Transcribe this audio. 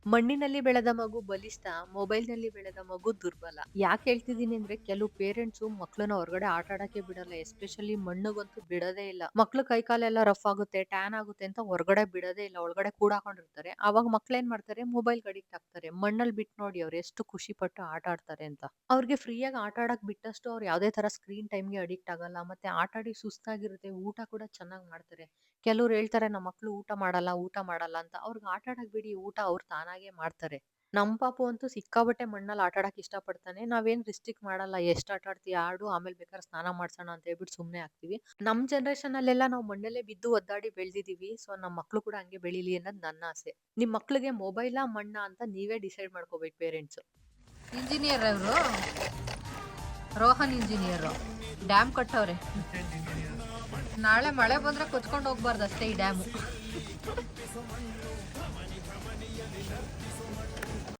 ಮಣ್ಣಿನಲ್ಲಿ ಬೆಳೆದ ಮಗು ಬಲಿಷ್ಠ, ಮೊಬೈಲ್‌ನಲ್ಲಿ ಬೆಳೆದ ಮಗು ದುರ್ಬಲ. ಯಾಕೆ ಹೇಳ್ತಿದ್ದೀನಿ ಅಂದ್ರೆ ಕೆಲವು ಪೇರೆಂಟ್ಸು ಮಕ್ಳನ್ನ ಹೊರಗಡೆ ಆಟ ಆಡಕ್ಕೆ ಬಿಡಲ್ಲ. ಎಸ್ಪೆಷಲಿ ಮಣ್ಣಿಗಂತೂ ಬಿಡೋದೇ ಇಲ್ಲ. ಮಕ್ಳು ಕೈ ಕಾಲೆಲ್ಲ ರಫ್ ಆಗುತ್ತೆ, ಟ್ಯಾನ್ ಆಗುತ್ತೆ ಅಂತ ಹೊರಗಡೆ ಬಿಡೋದೇ ಇಲ್ಲ. ಒಳಗಡೆ ಕೂಡಾಕೊಂಡಿರ್ತಾರೆ. ಅವಾಗ ಮಕ್ಳೇನ್ ಮಾಡ್ತಾರೆ ಮೊಬೈಲ್‌ಗೆ ಅಡಿಕ್ಟ್ ಆಗ್ತಾರೆ. ಮಣ್ಣಲ್ಲಿ ಬಿಟ್ಟು ನೋಡಿ ಅವ್ರು ಎಷ್ಟು ಖುಷಿ ಪಟ್ಟು ಆಟ ಆಡ್ತಾರೆ ಅಂತ. ಅವ್ರಿಗೆ ಫ್ರೀಯಾಗಿ ಆಟ ಆಡಕ್ ಬಿಟ್ಟಷ್ಟು ಅವ್ರು ಯಾವುದೇ ತರ ಸ್ಕ್ರೀನ್ ಟೈಮ್‌ಗೆ ಅಡಿಕ್ಟ್ ಆಗಲ್ಲ. ಮತ್ತೆ ಆಟ ಆಡಿ ಸುಸ್ತಾಗಿರುತ್ತೆ. ಊಟ ಕೂಡ ಚೆನ್ನಾಗ್ ಮಾಡ್ತಾರೆ. ಕೆಲವ್ರು ಹೇಳ್ತಾರೆ ನಮ್ಮ ಮಕ್ಳು ಊಟ ಮಾಡಲ್ಲ ಅಂತ. ಅವ್ರಿಗೆ ಆಟ ಆಡಕ್ ಬಿಡಿ, ಊಟ ಅವ್ರು ತಾನಾಗೆ ಮಾಡ್ತಾರೆ. ನಮ್ ಪಾಪು ಅಂತೂ ಸಿಕ್ಕಾಬಟ್ಟೆ ಮಣ್ಣಲ್ಲಿ ಆಟ ಆಡಕ್ ಇಷ್ಟಪಡ್ತಾನೆ. ನಾವೇನ್ ರಿಸ್ಟ್ರಿಕ್ಟ್ ಮಾಡಲ್ಲ. ಎಷ್ಟ್ ಆಟ ಆಡ್ತೀಯ ಆಡು, ಆಮೇಲೆ ಬೇಕಾದ್ರೆ ಸ್ನಾನ ಮಾಡ್ಸೋಣ ಅಂತ ಹೇಳ್ಬಿಟ್ಟು ಸುಮ್ನೆ ಆಗ್ತೀವಿ. ನಮ್ ಜನರೇಷನ್ ಅಲ್ಲೆಲ್ಲ ನಾವು ಮಣ್ಣಲ್ಲೇ ಬಿದ್ದು ಒದ್ದಾಡಿ ಬೆಳ್ದಿದೀವಿ. ಸೊ ನಮ್ ಮಕ್ಳು ಕೂಡ ಹಂಗೆ ಬೆಳೀಲಿ ಅನ್ನೋದು ನನ್ನ ಆಸೆ. ನಿಮ್ ಮಕ್ಳಿಗೆ ಮೊಬೈಲಾ ಮಣ್ಣಾ ಅಂತ ನೀವೇ ಡಿಸೈಡ್ ಮಾಡ್ಕೋಬೇಕು ಪೇರೆಂಟ್ಸ್. ಇಂಜಿನಿಯರ್ ಅವರು, ರೋಹನ್ ಇಂಜಿನಿಯರು ಡ್ಯಾಮ್ ಕಟ್ಟವ್ರೆ. ನಾಳೆ ಮಳೆ ಬಂದ್ರೆ ಕೊಚ್ಕೊಂಡು ಹೋಗ್ಬಾರ್ದು ಅಷ್ಟೇ ಈ ಡ್ಯಾಮು.